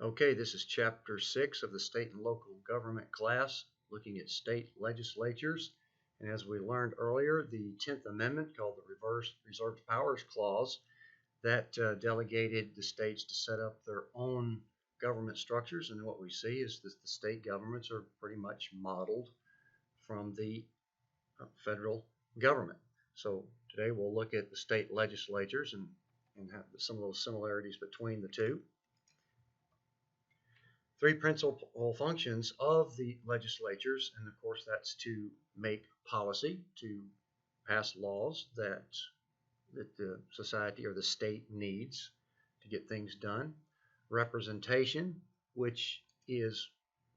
Okay, this is Chapter 6 of the State and Local Government class, looking at state legislatures. And as we learned earlier, the 10th Amendment, called the Reserved Powers Clause, that delegated the states to set up their own government structures. And what we see is that the state governments are pretty much modeled from the federal government. So today we'll look at the state legislatures and have some of those similarities between the two. Three principal functions of the legislatures, and of course that's to make policy, to pass laws that the society or the state needs to get things done. Representation, which is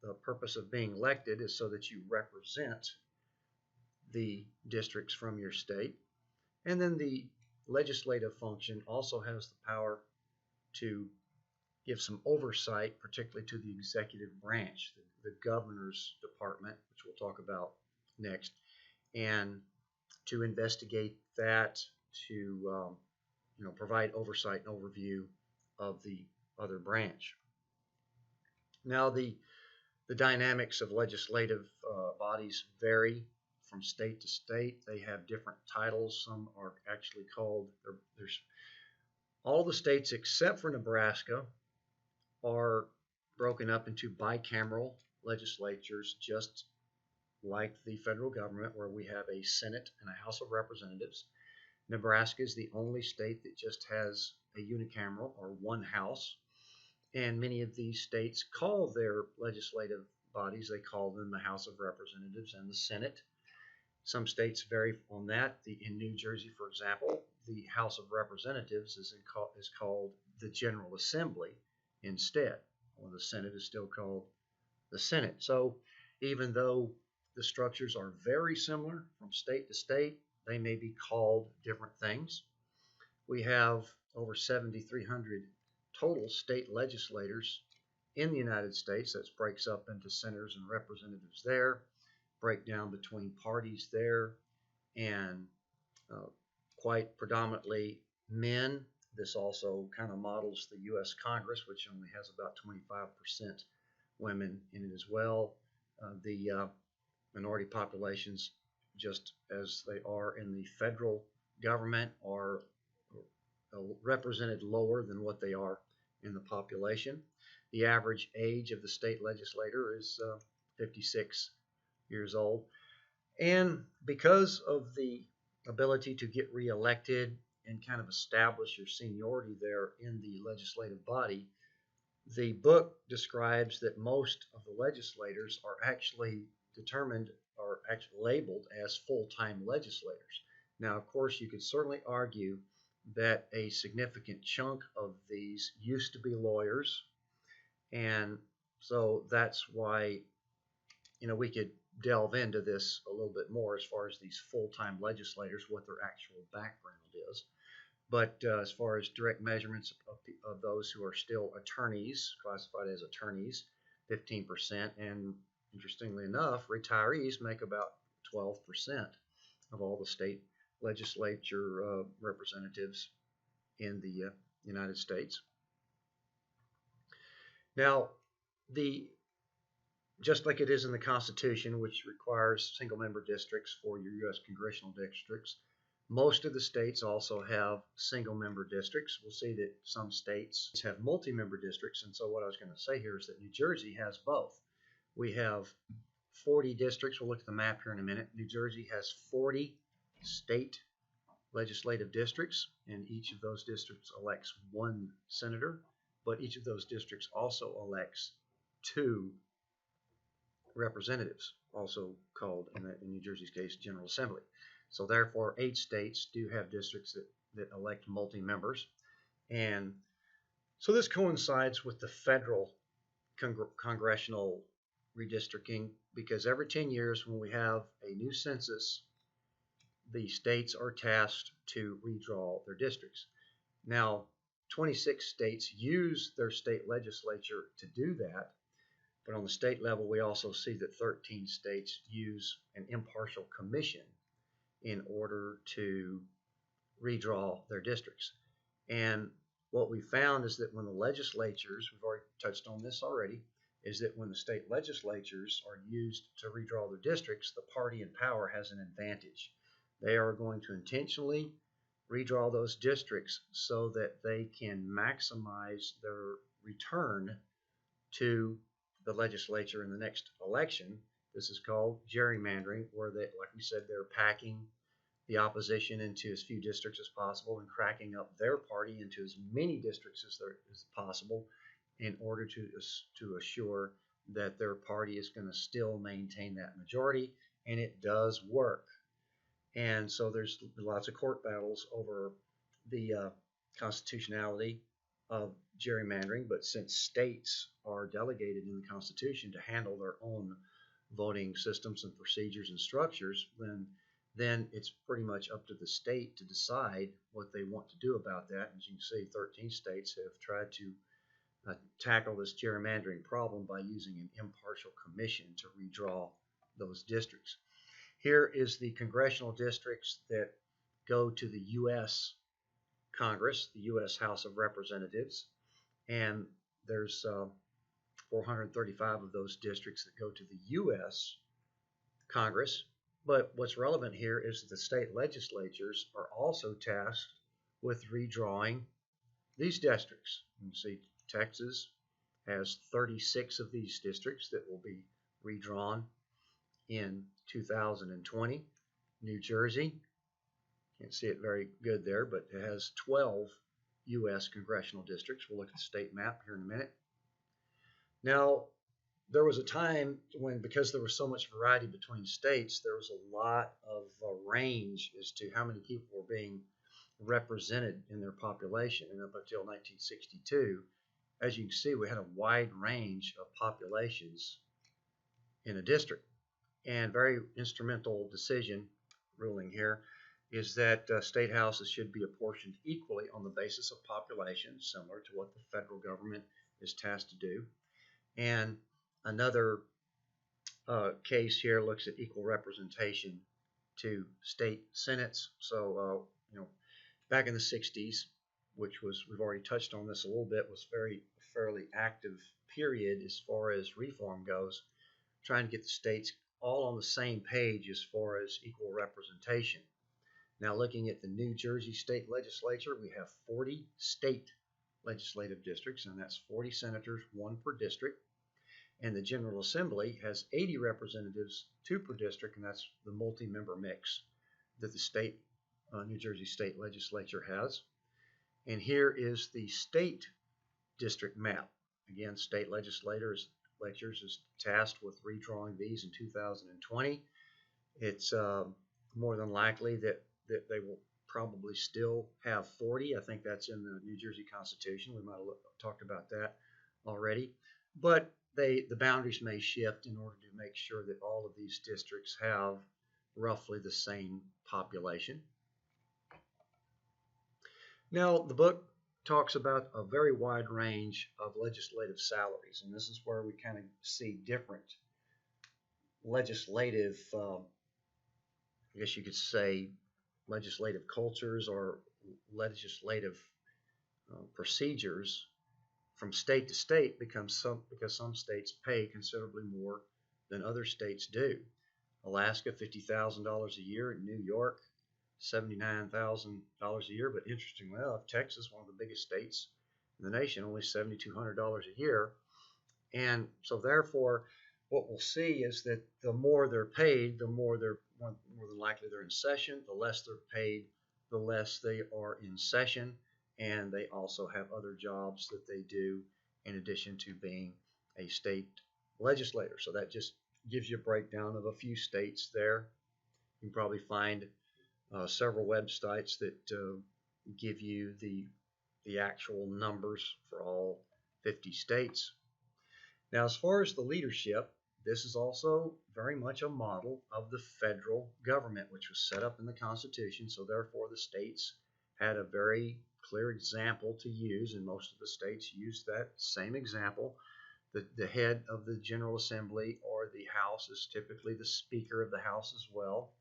the purpose of being elected, is so that you represent the districts from your state. And then the legislative function also has the power to give some oversight, particularly to the executive branch, the governor's department, which we'll talk about next, and to investigate that, to provide oversight and overview of the other branch. Now, the dynamics of legislative bodies vary from state to state. They have different titles. Some are actually called, there's all the states except for Nebraska are broken up into bicameral legislatures, just like the federal government, where we have a Senate and a House of Representatives. Nebraska is the only state that just has a unicameral, or one house, and many of these states call their legislative bodies, they call them the House of Representatives and the Senate. Some states vary on that. In New Jersey, for example, the House of Representatives is called the General Assembly instead, or the Senate is still called the Senate. So even though the structures are very similar from state to state, they may be called different things. We have over 7,300 total state legislators in the United States. That breaks up into senators and representatives there, breakdown between parties there, and quite predominantly men. This also kind of models the U.S. Congress, which only has about 25% women in it as well. The minority populations, just as they are in the federal government, are represented lower than what they are in the population. The average age of the state legislator is 56 years old. And because of the ability to get reelected and kind of establish your seniority there in the legislative body, the book describes that most of the legislators are actually determined or actually labeled as full-time legislators. Now, of course, you could certainly argue that a significant chunk of these used to be lawyers, and so that's why we could delve into this a little bit more as far as these full-time legislators, what their actual background is. But as far as direct measurements of those who are still attorneys, classified as attorneys, 15%, and interestingly enough, retirees make about 12% of all the state legislature representatives in the United States. Now, just like it is in the Constitution, which requires single-member districts for your U.S. congressional districts, most of the states also have single-member districts. We'll see that some states have multi-member districts, and so what I was going to say here is that New Jersey has both. We have 40 districts. We'll look at the map here in a minute. New Jersey has 40 state legislative districts, and each of those districts elects one senator, but each of those districts also elects 2 representatives, also called, in New Jersey's case, General Assembly. So therefore, 8 states do have districts that elect multi-members. And so this coincides with the federal congressional redistricting, because every 10 years when we have a new census, the states are tasked to redraw their districts. Now, 26 states use their state legislature to do that, but on the state level, we also see that 13 states use an impartial commission in order to redraw their districts. And what we found is that when the legislatures, we've already touched on this already, is that when the state legislatures are used to redraw their districts, the party in power has an advantage. They are going to intentionally redraw those districts so that they can maximize their return to the legislature in the next election. This is called gerrymandering, where they, like we said, they're packing the opposition into as few districts as possible and cracking up their party into as many districts as possible in order to assure that their party is going to still maintain that majority, and it does work. And so there's lots of court battles over the constitutionality of gerrymandering, but since states are delegated in the Constitution to handle their own voting systems and procedures and structures, then it's pretty much up to the state to decide what they want to do about that. As you can see, 13 states have tried to tackle this gerrymandering problem by using an impartial commission to redraw those districts. Here is the congressional districts that go to the U.S. Congress, the U.S. House of Representatives, and there's 435 of those districts that go to the U.S. Congress. But what's relevant here is that the state legislatures are also tasked with redrawing these districts. You can see Texas has 36 of these districts that will be redrawn in 2020. New Jersey, can't see it very good there, but it has 12 U.S. congressional districts. We'll look at the state map here in a minute. Now, there was a time when, because there was so much variety between states, there was a lot of range as to how many people were being represented in their population. And up until 1962, as you can see, we had a wide range of populations in a district. And very instrumental decision ruling here is that state houses should be apportioned equally on the basis of population, similar to what the federal government is tasked to do. And another case here looks at equal representation to state senates. So, back in the 60s, which was, we've already touched on this a little bit, was fairly active period as far as reform goes, trying to get the states all on the same page as far as equal representation. Now, looking at the New Jersey state legislature, we have 40 state legislative districts, and that's 40 senators, one per district. And the General Assembly has 80 representatives, two per district, and that's the multi-member mix that the New Jersey state legislature has. And here is the state district map. Again, state legislators is tasked with redrawing these in 2020. It's more than likely that they will probably still have 40. I think that's in the New Jersey Constitution. We might have talked about that already. But the boundaries may shift in order to make sure that all of these districts have roughly the same population. Now, the book talks about a very wide range of legislative salaries, and this is where we kind of see different legislative, I guess you could say, legislative cultures or legislative procedures from state to state because some states pay considerably more than other states do. Alaska, $50,000 a year. In New York, $79,000 a year. But interestingly enough, Texas, one of the biggest states in the nation, only $7,200 a year. And so therefore, what we'll see is that the more they're paid, the more than likely they're in session. The less they're paid, the less they are in session. And they also have other jobs that they do in addition to being a state legislator. So that just gives you a breakdown of a few states there. You can probably find several websites that give you the actual numbers for all 50 states. Now, as far as the leadership, this is also very much a model of the federal government, which was set up in the Constitution. So therefore, the states had a very clear example to use, and most of the states used that same example. The head of the General Assembly or the House is typically the Speaker of the House as well.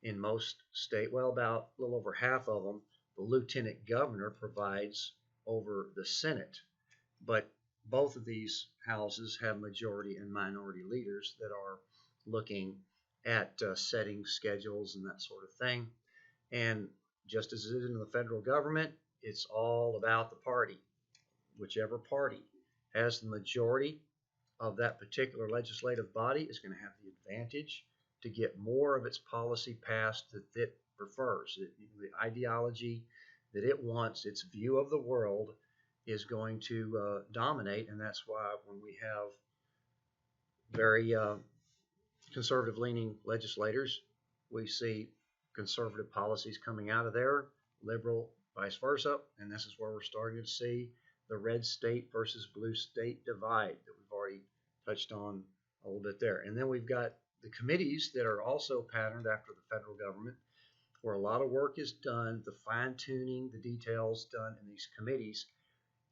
In most states, well, about a little over half of them, the Lieutenant Governor provides over the Senate. But both of these houses have majority and minority leaders that are looking at setting schedules and that sort of thing. And just as it is in the federal government, it's all about the party. Whichever party has the majority of that particular legislative body is going to have the advantage to get more of its policy passed that it prefers. The ideology that it wants, its view of the world, is going to dominate, and that's why when we have very conservative leaning legislators, we see conservative policies coming out of there, liberal vice versa, and this is where we're starting to see the red state versus blue state divide that we've already touched on a little bit there. And then we've got the committees that are also patterned after the federal government, where a lot of work is done, the fine-tuning, the details done in these committees,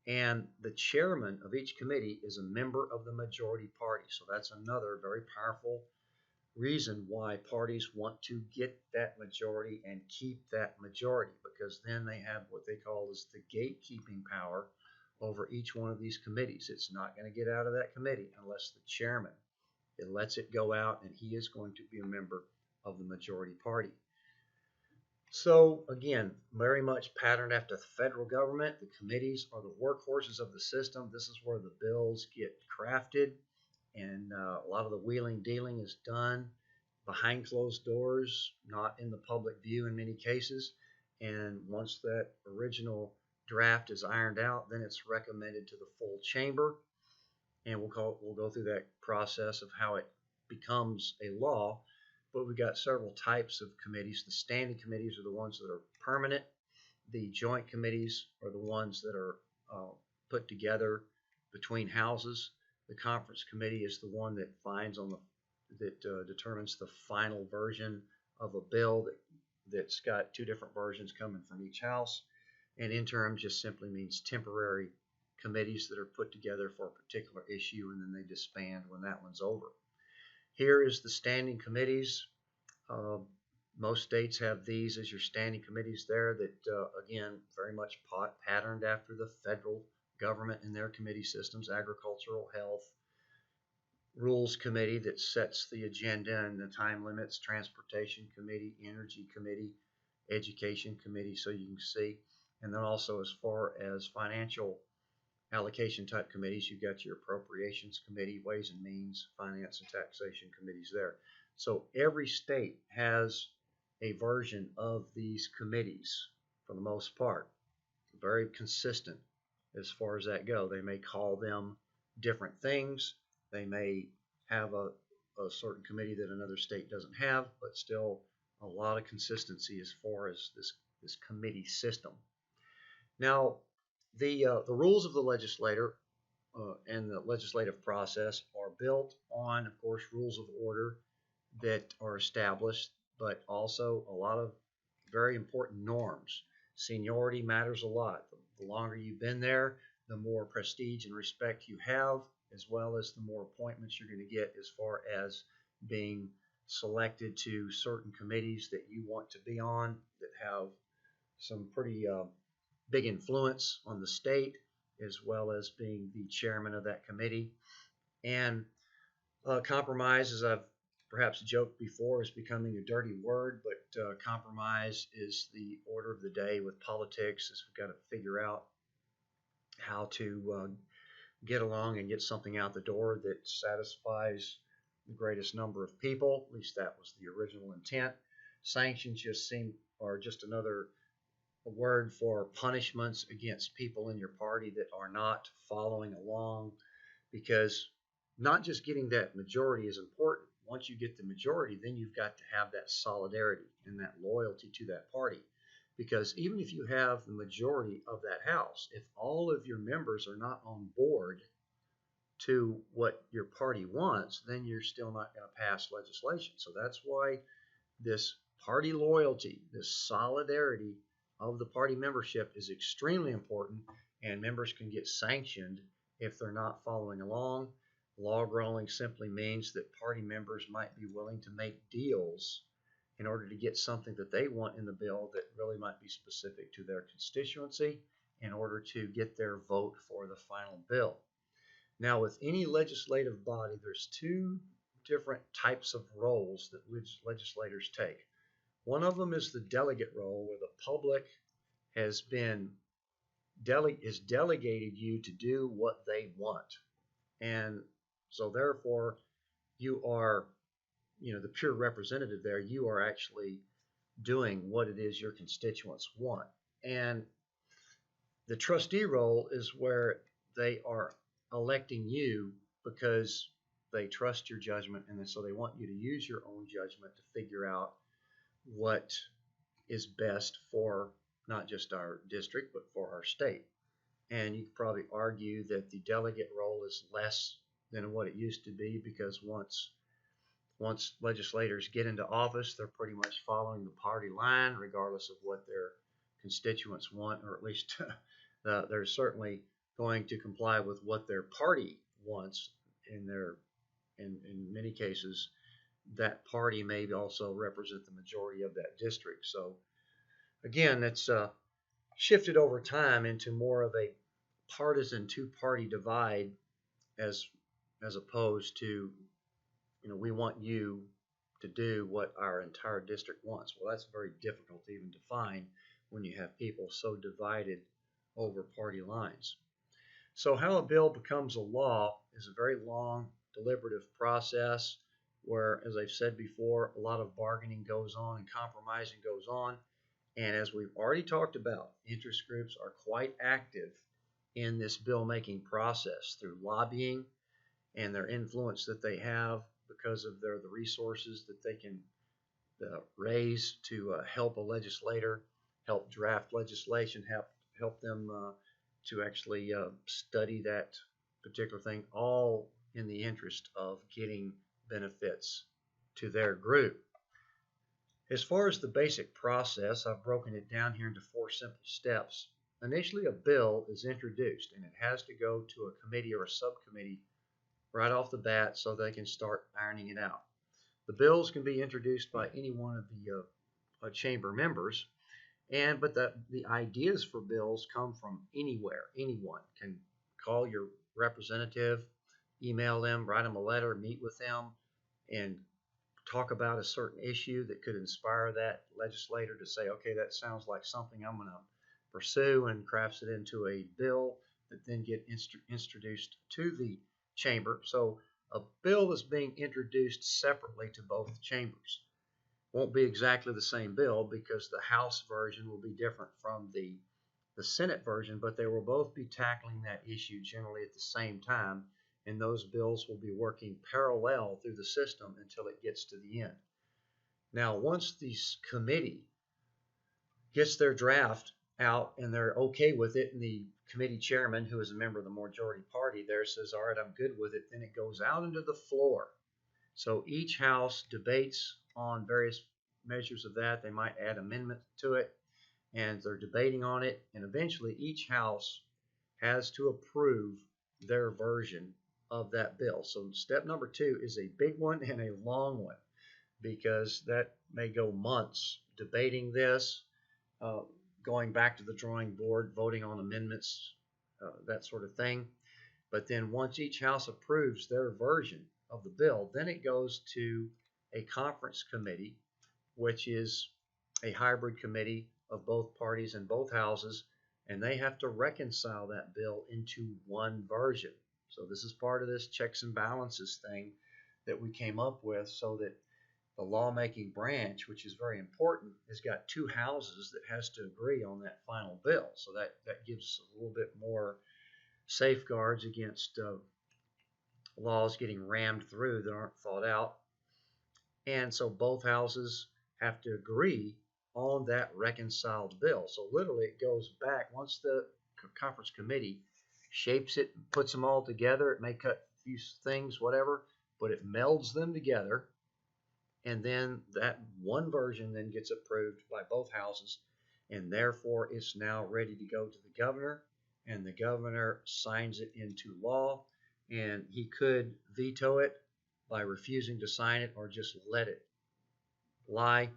and the chairman of each committee is a member of the majority party. So that's another very powerful reason why parties want to get that majority and keep that majority, because then they have what they call is the gatekeeping power over each one of these committees. It's not going to get out of that committee unless the chairman, it lets it go out, and he is going to be a member of the majority party. So again, very much patterned after the federal government. The committees are the workhorses of the system. This is where the bills get crafted, and a lot of the wheeling dealing is done behind closed doors, not in the public view in many cases. And once that original draft is ironed out, then it's recommended to the full chamber, and we'll go through that process of how it becomes a law. But we've got several types of committees. The standing committees are the ones that are permanent. The joint committees are the ones that are put together between houses. The conference committee is the one that determines the final version of a bill that's got two different versions coming from each house. And interim just simply means temporary committees that are put together for a particular issue, and then they disband when that one's over. Here is the standing committees. Most states have these as your standing committees there that, again, very much patterned after the federal government and their committee systems. Agricultural, health, rules committee that sets the agenda and the time limits, transportation committee, energy committee, education committee, so you can see. And then also as far as financial allocation type committees, you've got your appropriations committee, ways and means, finance and taxation committees there. So every state has a version of these committees for the most part. Very consistent as far as that go. They may call them different things. They may have a certain committee that another state doesn't have, but still a lot of consistency as far as this committee system. Now, the rules of the legislator and the legislative process are built on, of course, rules of order that are established, but also a lot of very important norms. Seniority matters a lot. The longer you've been there, the more prestige and respect you have, as well as the more appointments you're going to get as far as being selected to certain committees that you want to be on that have some pretty big influence on the state, as well as being the chairman of that committee. And compromise, as I've perhaps joked before, is becoming a dirty word, but compromise is the order of the day with politics, as we've got to figure out how to get along and get something out the door that satisfies the greatest number of people. At least that was the original intent. Sanctions are just another word for punishments against people in your party that are not following along, because not just getting that majority is important. Once you get the majority, then you've got to have that solidarity and that loyalty to that party. Because even if you have the majority of that house, if all of your members are not on board to what your party wants, then you're still not going to pass legislation. So that's why this party loyalty, this solidarity of the party membership is extremely important, and members can get sanctioned if they're not following along. Log rolling simply means that party members might be willing to make deals in order to get something that they want in the bill that really might be specific to their constituency, in order to get their vote for the final bill. Now, with any legislative body, there's two different types of roles that legislators take. One of them is the delegate role, where the public has been is delegated you to do what they want, and so therefore you are, the pure representative there. You are actually doing what it is your constituents want. And the trustee role is where they are electing you because they trust your judgment, and so they want you to use your own judgment to figure out what is best for not just our district but for our state. And you could probably argue that the delegate role is less than what it used to be, because once legislators get into office, they're pretty much following the party line, regardless of what their constituents want, or at least they're certainly going to comply with what their party wants. In many cases, that party may also represent the majority of that district. So again, it's shifted over time into more of a partisan two-party divide, as opposed to, we want you to do what our entire district wants. Well, that's very difficult to even define when you have people so divided over party lines. So how a bill becomes a law is a very long, deliberative process where, as I've said before, a lot of bargaining goes on and compromising goes on. And as we've already talked about, interest groups are quite active in this bill-making process through lobbying and their influence that they have because of the resources that they can raise to help a legislator, help draft legislation, help them to actually study that particular thing, all in the interest of getting benefits to their group. As far as the basic process, I've broken it down here into 4 simple steps. Initially, a bill is introduced, and it has to go to a committee or a subcommittee right off the bat so they can start ironing it out. The bills can be introduced by any one of the chamber members, but the ideas for bills come from anywhere. Anyone can call your representative, email them, write them a letter, meet with them, and talk about a certain issue that could inspire that legislator to say, okay, that sounds like something I'm going to pursue, and crafts it into a bill that then get introduced to the chamber. So a bill is being introduced separately to both chambers. Won't be exactly the same bill, because the House version will be different from the Senate version, but they will both be tackling that issue generally at the same time, and those bills will be working parallel through the system until it gets to the end. Now, once the committee gets their draft out and they're okay with it, and the committee chairman, who is a member of the majority party there, says, all right, I'm good with it, then it goes out into the floor. So each house debates on various measures of that. They might add amendments to it, and they're debating on it, and eventually each house has to approve their version of that bill. So step number 2 is a big one and a long one, because that may go months debating this, going back to the drawing board, voting on amendments, that sort of thing. But then once each house approves their version of the bill, then it goes to a conference committee, which is a hybrid committee of both parties in both houses, and they have to reconcile that bill into one version. So this is part of this checks and balances thing that we came up with, so that the lawmaking branch, which is very important, has got 2 houses that has to agree on that final bill. So that gives a little bit more safeguards against laws getting rammed through that aren't thought out. And so both houses have to agree on that reconciled bill. So literally it goes back, once the conference committee shapes it, puts them all together, it may cut a few things, whatever, but it melds them together, and then that one version then gets approved by both houses, and therefore it's now ready to go to the governor, and the governor signs it into law, and he could veto it by refusing to sign it, or just let it lie.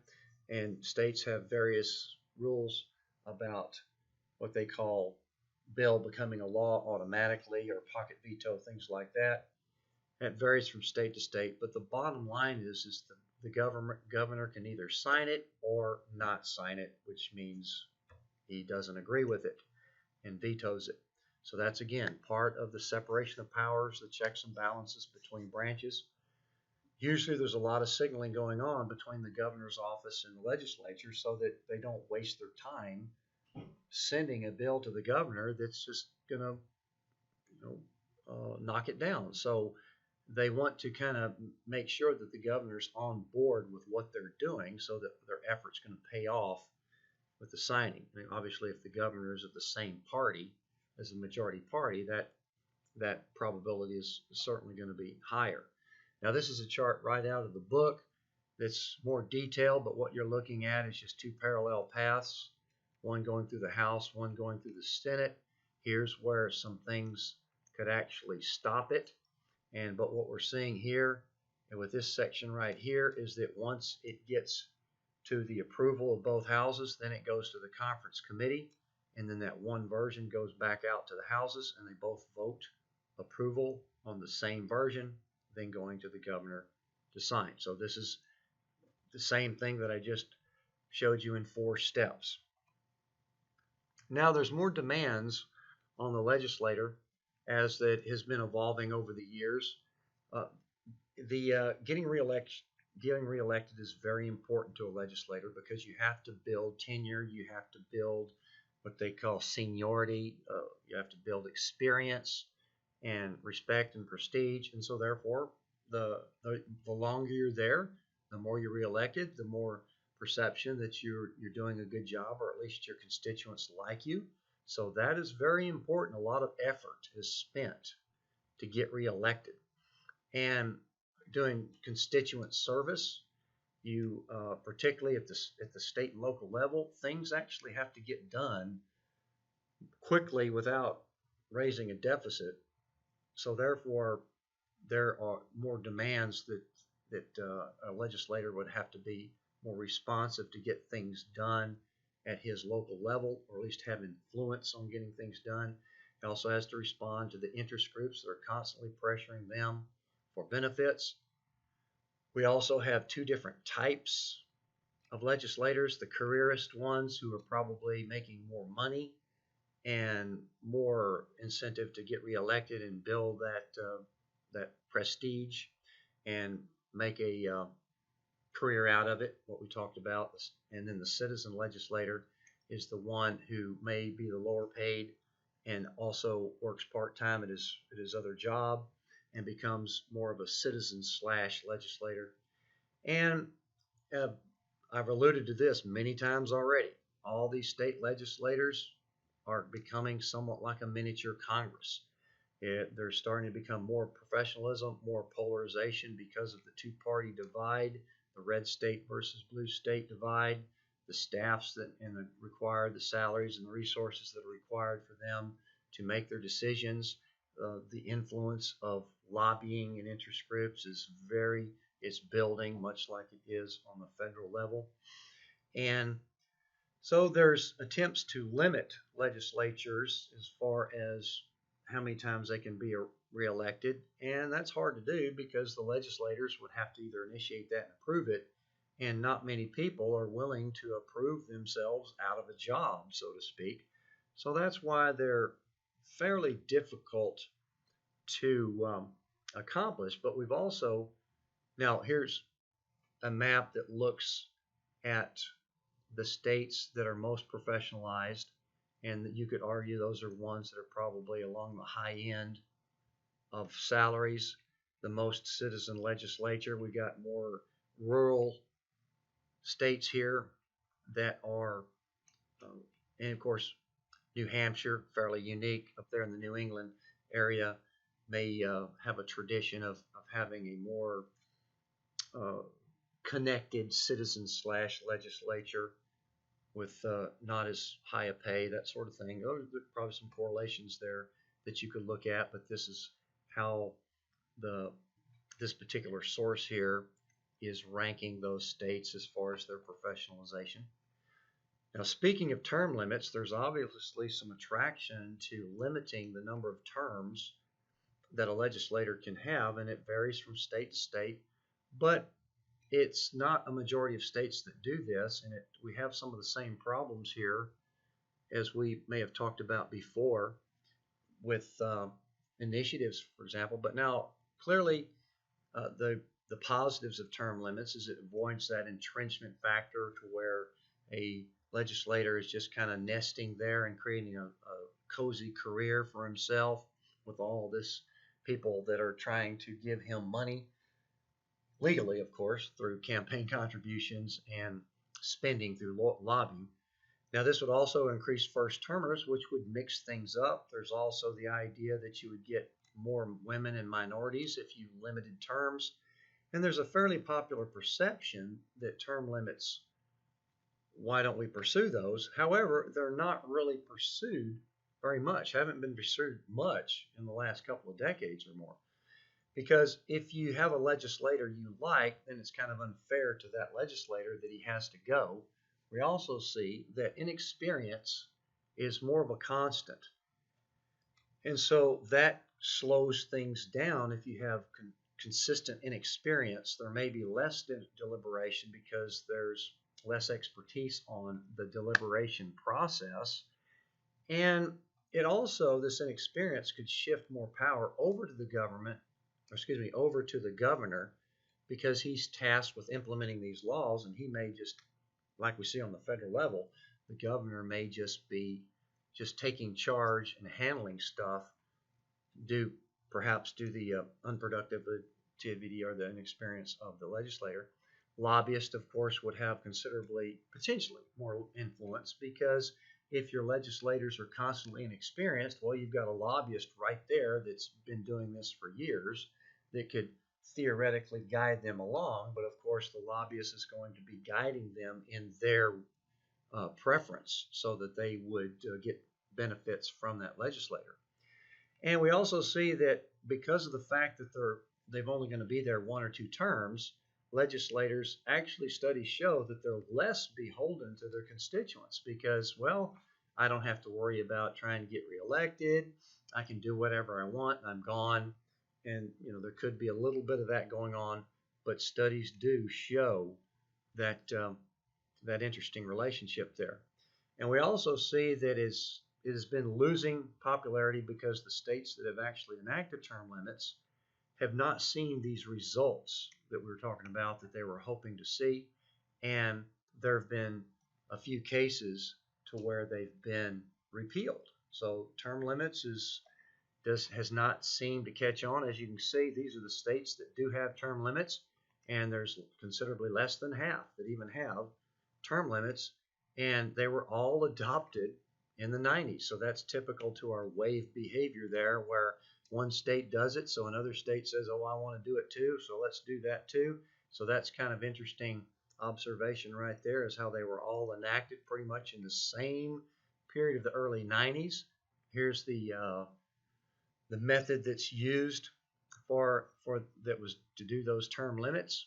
And states have various rules about what they call bill becoming a law automatically or pocket veto, things like that. It varies from state to state, but the bottom line is the governor can either sign it or not sign it, which means he doesn't agree with it and vetoes it. So that's again part of the separation of powers, the checks and balances between branches. Usually there's a lot of signaling going on between the governor's office and the legislature so that they don't waste their time sending a bill to the governor that's just going to, you knock it down. So they want to kind of make sure that the governor's on board with what they're doing so that their effort's going to pay off with the signing. I mean, obviously, if the governor is of the same party as the majority party, that probability is certainly going to be higher. Now, this is a chart right out of the book that's more detailed, but what you're looking at is just two parallel paths, one going through the House, one going through the Senate. Here's where some things could actually stop it. But what we're seeing here and with this section right here is that once it gets to the approval of both houses, then it goes to the conference committee, and then that one version goes back out to the houses, and they both vote approval on the same version, then going to the governor to sign. So this is the same thing that I just showed you in 4 steps. Now there's more demands on the legislator as that has been evolving over the years. Getting reelected is very important to a legislator because you have to build tenure, you have to build what they call seniority, you have to build experience and respect and prestige, and so therefore the longer you're there, the more you're reelected, the more perception that you're doing a good job, or at least your constituents like you. So that is very important. A lot of effort is spent to get reelected. And doing constituent service, you particularly at the state and local level, things actually have to get done quickly without raising a deficit. So therefore, there are more demands that a legislator would have to be more responsive to get things done at his local level, or at least have influence on getting things done. He also has to respond to the interest groups that are constantly pressuring them for benefits. We also have 2 different types of legislators: the careerist ones who are probably making more money and more incentive to get reelected and build that prestige and make a career out of it, what we talked about. And then the citizen legislator is the one who may be the lower paid and also works part-time at his other job and becomes more of a citizen slash legislator. And I've alluded to this many times already. All these state legislators are becoming somewhat like a miniature Congress. They're starting to become more professionalism, more polarization because of the 2-party divide, the red state versus blue state divide, the staffs that required, the salaries and the resources that are required for them to make their decisions. The influence of lobbying and interest groups it's building, much like it is on the federal level. And so there's attempts to limit legislatures as far as how many times they can be reelected, and that's hard to do because the legislators would have to either initiate that and approve it, and not many people are willing to approve themselves out of a job, so to speak. So that's why they're fairly difficult to accomplish. But we've also, now here's a map that looks at the states that are most professionalized, and that you could argue those are ones that are probably along the high end of salaries, the most citizen legislature. We got more rural states here that are, and of course, New Hampshire, fairly unique up there in the New England area, may have a tradition of having a more connected citizen slash legislature with not as high a pay, that sort of thing. There's probably some correlations there that you could look at, but this is how this particular source here is ranking those states as far as their professionalization. Now, speaking of term limits, there's obviously some attraction to limiting the number of terms that a legislator can have, and it varies from state to state. But it's not a majority of states that do this, and we have some of the same problems here as we may have talked about before with initiatives, for example. But now, clearly, the positives of term limits is it avoids that entrenchment factor to where a legislator is just kind of nesting there and creating a cozy career for himself with all this people that are trying to give him money legally, of course, through campaign contributions and spending through lobbying. Now, this would also increase first termers, which would mix things up. There's also the idea that you would get more women and minorities if you limited terms. And there's a fairly popular perception that term limits, why don't we pursue those? However, they're not really pursued very much, haven't been pursued much in the last couple of decades or more. Because if you have a legislator you like, then it's kind of unfair to that legislator that he has to go. We also see that inexperience is more of a constant. And so that slows things down. If you have consistent inexperience, there may be less deliberation because there's less expertise on the deliberation process. And it also, this inexperience could shift more power over to the government, or excuse me, over to the governor, because he's tasked with implementing these laws, and he may just, like we see on the federal level, the governor may just be just taking charge and handling stuff, perhaps due to the unproductive activity or the inexperience of the legislator. Lobbyists, of course, would have considerably, potentially, more influence because if your legislators are constantly inexperienced, well, you've got a lobbyist right there that's been doing this for years that could theoretically guide them along. But of course, the lobbyist is going to be guiding them in their preference so that they would get benefits from that legislator. And we also see that because of the fact that they've only going to be there 1 or 2 terms, legislators, actually studies show that they're less beholden to their constituents because, well, I don't have to worry about trying to get reelected. I can do whatever I want and I'm gone. And there could be a little bit of that going on, but studies do show that that interesting relationship there. And we also see that it has been losing popularity because the states that have actually enacted term limits have not seen these results that we were talking about that they were hoping to see. And there have been a few cases to where they've been repealed. So term limits has not seemed to catch on. As you can see, these are the states that do have term limits, and there's considerably less than half that even have term limits, and they were all adopted in the 90s. So that's typical to our wave behavior there, where one state does it, so another state says, oh, I want to do it too, so let's do that too. So that's kind of interesting observation right there, is how they were all enacted pretty much in the same period of the early 90s. Here's the method that's used for that was to do those term limits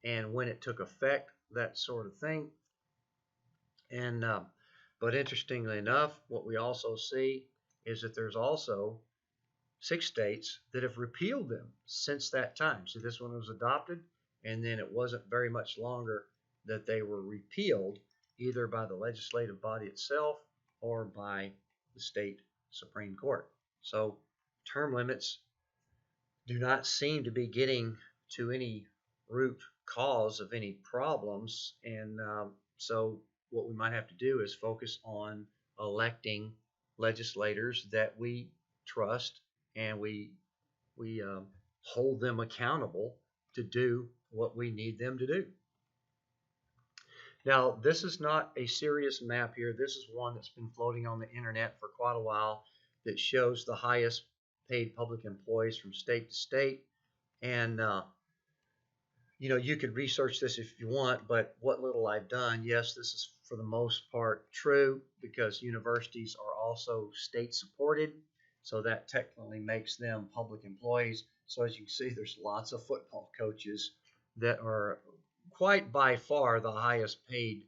and when it took effect, that sort of thing. And but interestingly enough, what we also see is that there's also 6 states that have repealed them since that time. So this one was adopted, and then it wasn't very much longer that they were repealed, either by the legislative body itself or by the state Supreme Court. So term limits do not seem to be getting to any root cause of any problems. And so what we might have to do is focus on electing legislators that we trust and we hold them accountable to do what we need them to do. Now, this is not a serious map here. This is one that's been floating on the internet for quite a while that shows the highest paid public employees from state to state. And you could research this if you want, but what little I've done, yes, this is for the most part true because universities are also state supported. So that technically makes them public employees. So as you can see, there's lots of football coaches that are quite by far the highest paid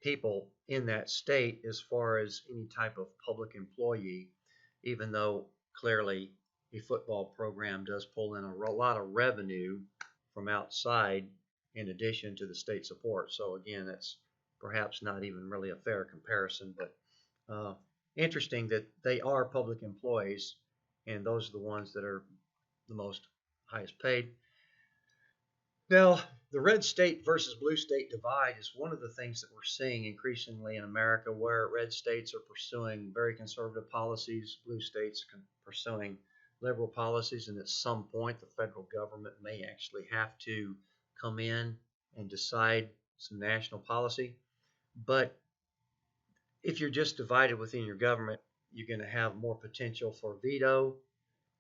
people in that state as far as any type of public employee, even though clearly a football program does pull in a lot of revenue from outside in addition to the state support. So again, that's perhaps not even really a fair comparison, but interesting that they are public employees, and those are the ones that are the most highest paid. Now, the red state versus blue state divide is one of the things that we're seeing increasingly in America, where red states are pursuing very conservative policies, blue states pursuing liberal policies, and at some point the federal government may actually have to come in and decide some national policy. But if you're just divided within your government, you're going to have more potential for veto,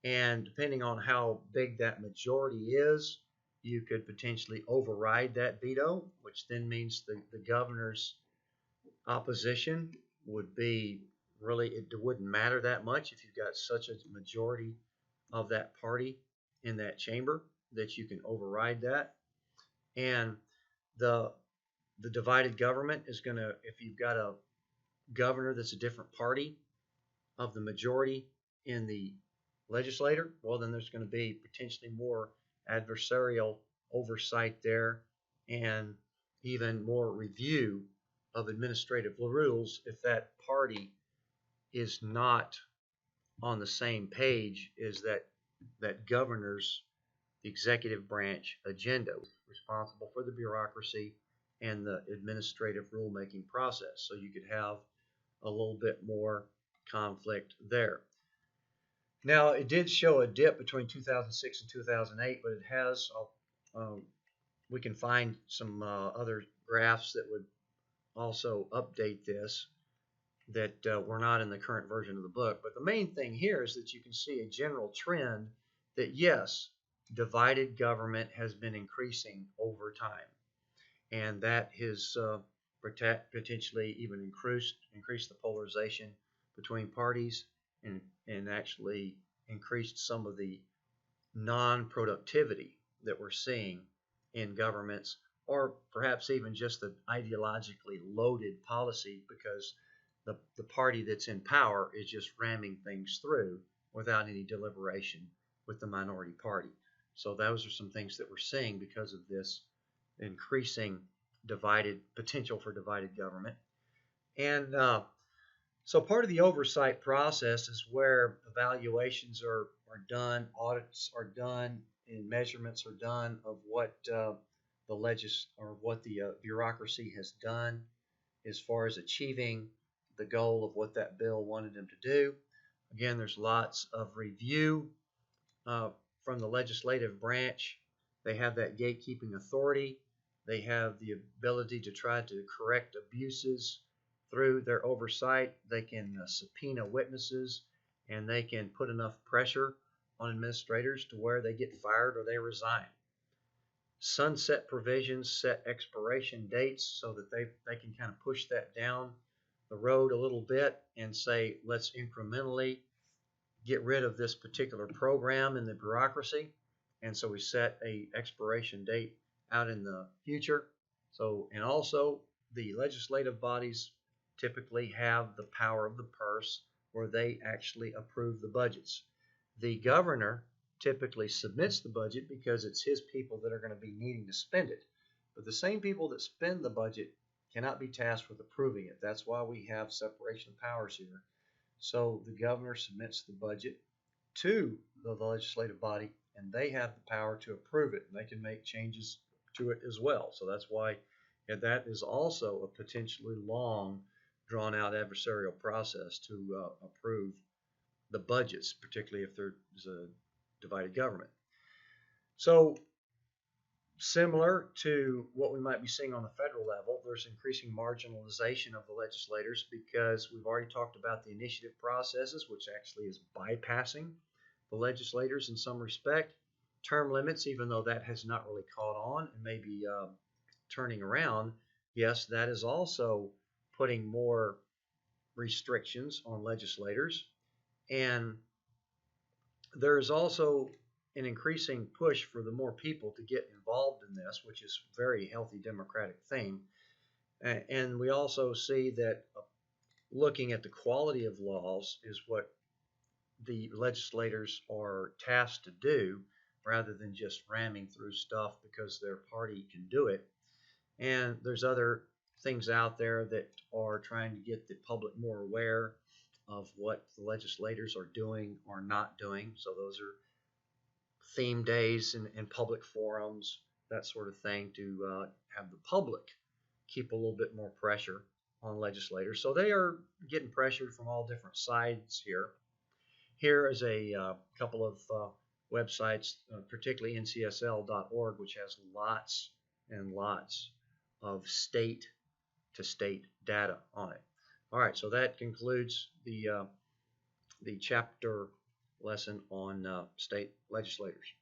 and depending on how big that majority is, you could potentially override that veto, which then means the governor's opposition would be really, it wouldn't matter that much if you've got such a majority of that party in that chamber that you can override that. And the the divided government is going to, if you've got a governor that's a different party of the majority in the legislator, well, then there's going to be potentially more adversarial oversight there and even more review of administrative rules if that party is not on the same page as that governor's executive branch agenda, responsible for the bureaucracy and the administrative rulemaking process. So you could have a little bit more conflict there. Now, it did show a dip between 2006 and 2008, but it has, we can find some other graphs that would also update this that were not in the current version of the book. But the main thing here is that you can see a general trend that, yes, divided government has been increasing over time. And that has potentially even increased the polarization between parties and actually increased some of the non-productivity that we're seeing in governments, or perhaps even just the ideologically loaded policy because the party that's in power is just ramming things through without any deliberation with the minority party. So those are some things that we're seeing because of this increasing potential for divided government. And so part of the oversight process is where evaluations are done, audits are done, and measurements are done of what the bureaucracy has done as far as achieving the goal of what that bill wanted them to do. Again, there's lots of review from the legislative branch. They have that gatekeeping authority. They have the ability to try to correct abuses through their oversight. They can subpoena witnesses, and they can put enough pressure on administrators to where they get fired or they resign. Sunset provisions set expiration dates so that they can kind of push that down the road a little bit and say, let's incrementally get rid of this particular program in the bureaucracy. And so we set a expiration date out in the future. So, and also the legislative bodies typically have the power of the purse where they actually approve the budgets. The governor typically submits the budget because it's his people that are going to be needing to spend it. But the same people that spend the budget cannot be tasked with approving it. That's why we have separation of powers here. So the governor submits the budget to the legislative body, and they have the power to approve it, and they can make changes to it as well. So that's why that is also a potentially long, drawn-out adversarial process to approve the budgets, particularly if there's a divided government. So similar to what we might be seeing on the federal level, there's increasing marginalization of the legislators because we've already talked about the initiative processes, which actually is bypassing the legislators in some respect. Term limits, even though that has not really caught on and maybe turning around, yes, that is also putting more restrictions on legislators. And there's also an increasing push for the more people to get involved in this, which is a very healthy democratic thing. And we also see that looking at the quality of laws is what the legislators are tasked to do rather than just ramming through stuff because their party can do it. And there's other things out there that are trying to get the public more aware of what the legislators are doing or not doing. So those are theme days and public forums, that sort of thing, to have the public keep a little bit more pressure on legislators. So they are getting pressured from all different sides here. Here is a couple of websites, particularly ncsl.org, which has lots and lots of state to state data on it. All right, so that concludes the chapter lesson on state legislators.